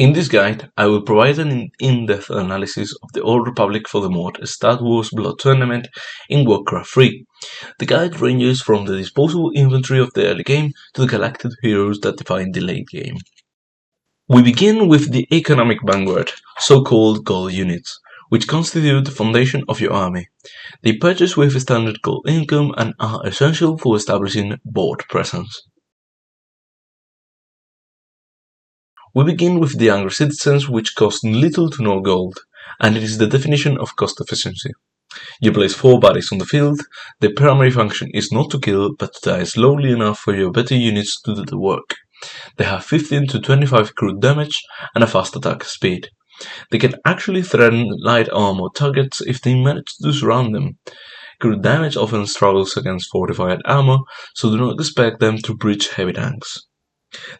In this guide, I will provide an in-depth analysis of the Old Republic for the mod Star Wars Blood Tournament in Warcraft 3. The guide ranges from the disposable inventory of the early game to the galactic heroes that define the late game. We begin with the economic vanguard, so-called gold units, which constitute the foundation of your army. They purchase with standard gold income and are essential for establishing board presence. We begin with the angry citizens, which cost little to no gold, and it is the definition of cost efficiency. You place 4 bodies on the field, their primary function is not to kill, but to die slowly enough for your better units to do the work. They have 15 to 25 crude damage and a fast attack speed. They can actually threaten light armor targets if they manage to surround them. Crude damage often struggles against fortified armor, so do not expect them to breach heavy tanks.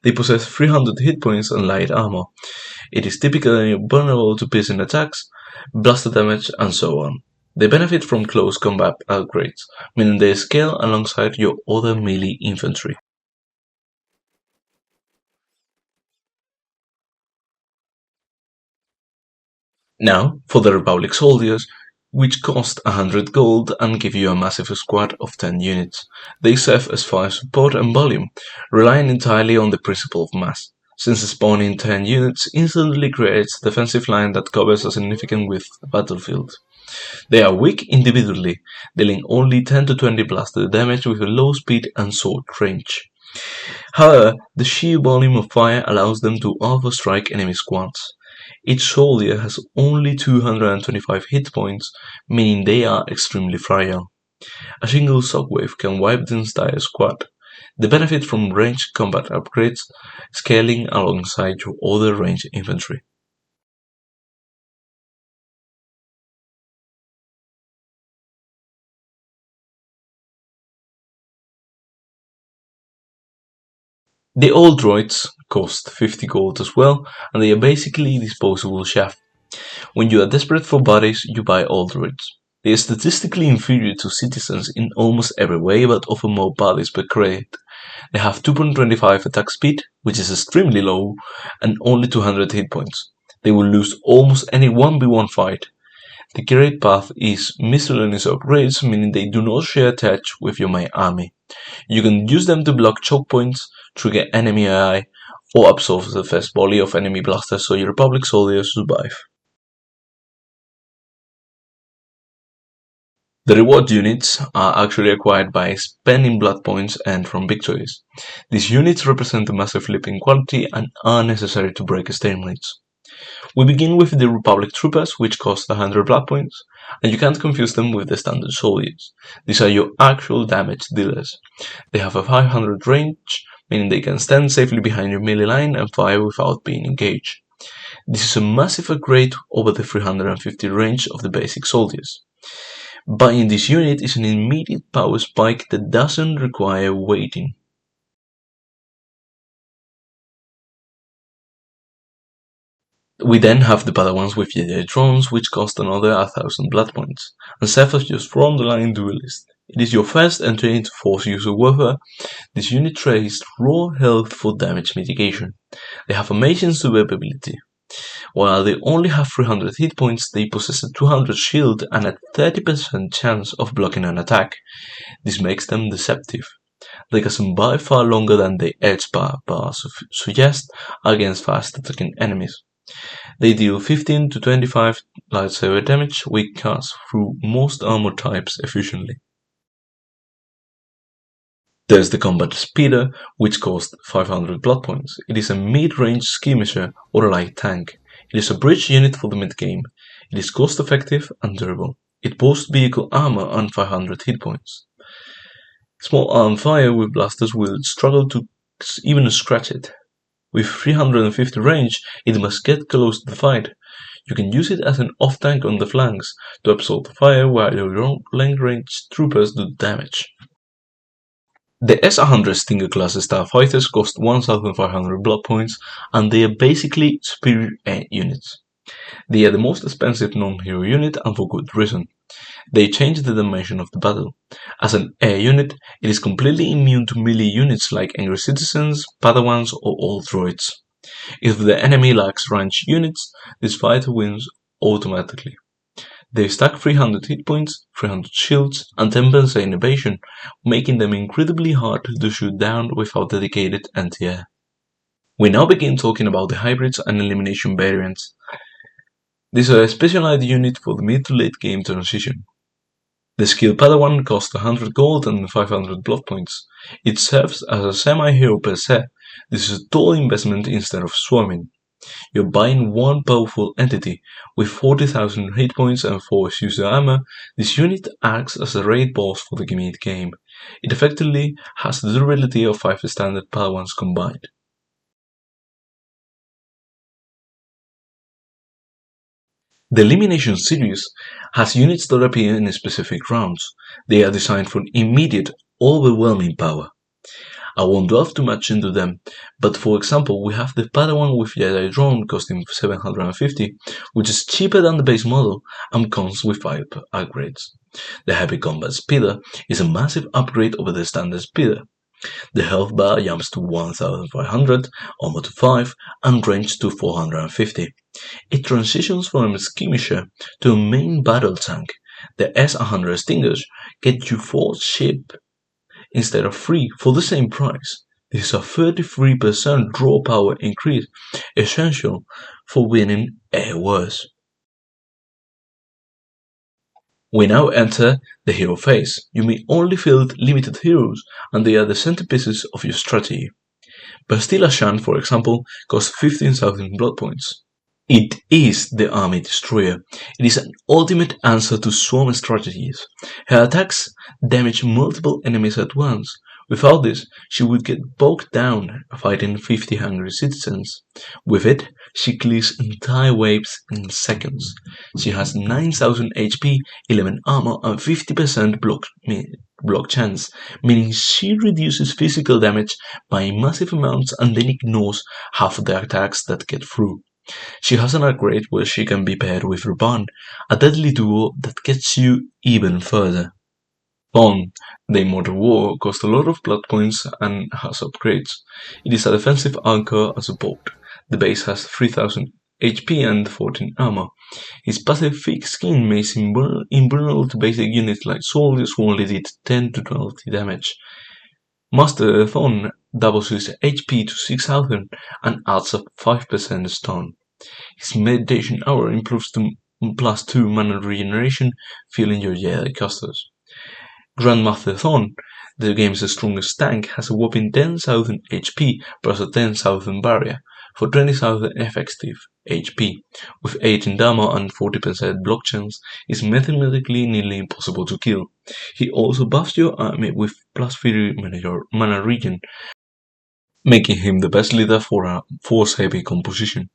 They possess 300 hit points and light armor. It is typically vulnerable to piercing attacks, blaster damage, and so on. They benefit from close combat upgrades, meaning they scale alongside your other melee infantry. Now, for the Republic soldiers, which cost 100 gold and give you a massive squad of 10 units. They serve as fire support and volume, relying entirely on the principle of mass, since spawning 10 units instantly creates a defensive line that covers a significant width of the battlefield. They are weak individually, dealing only 10 to 20 blaster damage with a low speed and short range. However, the sheer volume of fire allows them to overstrike enemy squads. Each soldier has only 225 hit points, meaning they are extremely fragile. A single shockwave can wipe the entire squad. They benefit from ranged combat upgrades, scaling alongside your other ranged infantry. The old droids cost 50 gold as well, and they are basically disposable chaff. When you are desperate for bodies, you buy old droids. They are statistically inferior to citizens in almost every way, but offer more bodies per crate. They have 2.25 attack speed, which is extremely low, and only 200 hit points. They will lose almost any 1v1 fight. The crate path is miscellaneous upgrades, meaning they do not share touch with your main army. You can use them to block choke points, trigger enemy AI, or absorb the first volley of enemy blasters so your Republic soldiers survive. The reward units are actually acquired by spending blood points earned from victories. These units represent a massive leap in quality and are necessary to break stalemates. We begin with the Republic troopers, which cost 100 blood points, and you can't confuse them with the standard soldiers. These are your actual damage dealers. They have a 500 range, meaning they can stand safely behind your melee line and fire without being engaged. This is a massive upgrade over the 350 range of the basic soldiers. Buying this unit is an immediate power spike that doesn't require waiting. We then have the Padawans with Jedi drones, which cost another 1000 blood points, and serve as your front-line duelist. It is your first entry into Force user warfare. This unit trades raw health for damage mitigation. They have amazing survivability. While they only have 300 hit points, they possess a 200 shield and a 30% chance of blocking an attack. This makes them deceptive. They can survive far longer than the edge bars suggest against fast attacking enemies. They deal 15 to 25 lightsaber damage with cuts through most armor types efficiently. There's the Combat Speeder, which costs 500 blood points. It is a mid-range skirmisher or a light tank. It is a bridge unit for the mid-game. It is cost-effective and durable. It boasts vehicle armor and 500 hit points. Small arm fire with blasters will struggle to even scratch it. With 350 range, it must get close to the fight. You can use it as an off-tank on the flanks to absorb the fire while your long-range troopers do damage. The S-100 Stinger class starfighters cost 1500 blood points, and they are basically superior air units. They are the most expensive non-hero unit, and for good reason. They change the dimension of the battle. As an air unit, it is completely immune to melee units like angry citizens, Padawans, or old droids. If the enemy lacks ranged units, this fighter wins automatically. They stack 300 hit points, 300 shields, and 10% evasion, making them incredibly hard to shoot down without dedicated anti-air. We now begin talking about the hybrids and elimination variants. This is a specialized unit for the mid to late game transition. The skill Padawan costs 100 gold and 500 blood points. It serves as a semi-hero per se. This is a total investment instead of swarming. You're buying one powerful entity. With 40,000 hit points and 4 user armor, this unit acts as a raid boss for the mid-game. It effectively has the durability of 5 standard Padawans combined. The Elimination series has units that appear in specific rounds. They are designed for immediate, overwhelming power. I won't delve too much into them, but for example, we have the Padawan with Jedi Drone costing 750, which is cheaper than the base model and comes with 5 upgrades. The Heavy Combat Speeder is a massive upgrade over the standard Speeder. The health bar jumps to 1500, armor to 5, and range to 450. It transitions from a skirmisher to a main battle tank. The S-100 Stingers get you 4 ship instead of 3 for the same price. This is a 33% draw power increase, essential for winning air wars. We now enter the hero phase. You may only field limited heroes, and they are the centerpieces of your strategy. Bastila Shan, for example, costs 15,000 blood points. It is the army destroyer. It is an ultimate answer to swarm strategies. Her attacks damage multiple enemies at once. Without this, she would get bogged down fighting 50 hungry citizens. With it, she clears entire waves in seconds. She has 9,000 HP, 11 armor, and 50% block chance, meaning she reduces physical damage by massive amounts and then ignores half of the attacks that get through. She has an upgrade where she can be paired with Ruban, a deadly duo that gets you even further. Thorn, the Immortal War, costs a lot of blood points and has upgrades. It is a defensive anchor and support. The base has 3000 HP and 14 armor. His passive thick skin makes him invulnerable to basic units like soldiers who only did 10 to 20 damage. Master Thorn doubles his HP to 6000 and adds a 5% stun. His meditation hour improves to +2 mana regeneration, filling your Jedi casters. Grandmaster Thorn, the game's strongest tank, has a whopping 10,000 HP plus a 10,000 barrier for 20,000 effective HP. With 18 armor and 40% block chance, is mathematically nearly impossible to kill. He also buffs your army with +3 mana regen, making him the best leader for a force-heavy composition.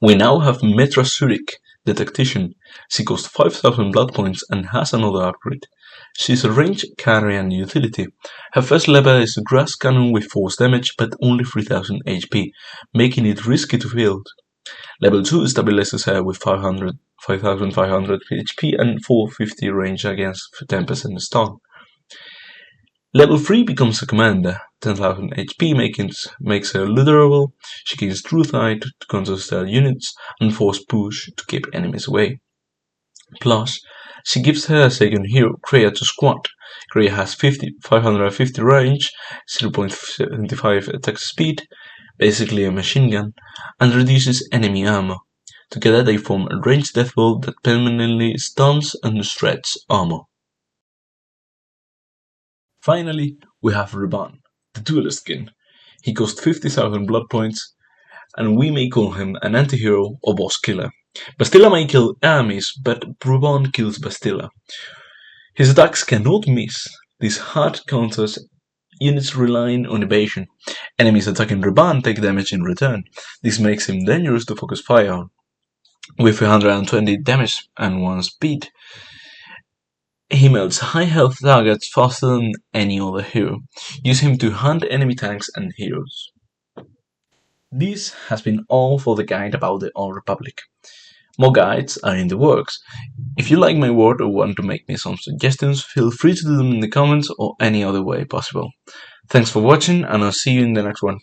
We now have Metra Zurich, the Tactician. She costs 5,000 blood points and has another upgrade. She's a range, carry and utility. Her first level is a grass cannon with force damage but only 3000 HP, making it risky to field. Level 2 stabilizes her with 5,500 HP and 450 range against 10% stun. Level 3 becomes a commander, 10,000 HP makes her literable. She gains Truth Eye to counter-style units and Force Push to keep enemies away. Plus, she gives her second hero, Kreia, to squad. Kreia has 550 range, 0.75 attack speed, basically a machine gun, and reduces enemy armor. Together they form a ranged deathball that permanently stuns and shreds armor. Finally, we have Ruban, the duelist skin. He costs 50,000 blood points, and we may call him an anti-hero or boss killer. Bastila may kill armies, but Ruban kills Bastila. His attacks cannot miss. These hard counters units relying on evasion. Enemies attacking Ruban take damage in return. This makes him dangerous to focus fire on. With 320 damage and 1 speed, he melts high health targets faster than any other hero. Use him to hunt enemy tanks and heroes. This has been all for the guide about the Old Republic. More guides are in the works. If you like my work or want to make me some suggestions, feel free to do them in the comments or any other way possible. Thanks for watching, and I'll see you in the next one.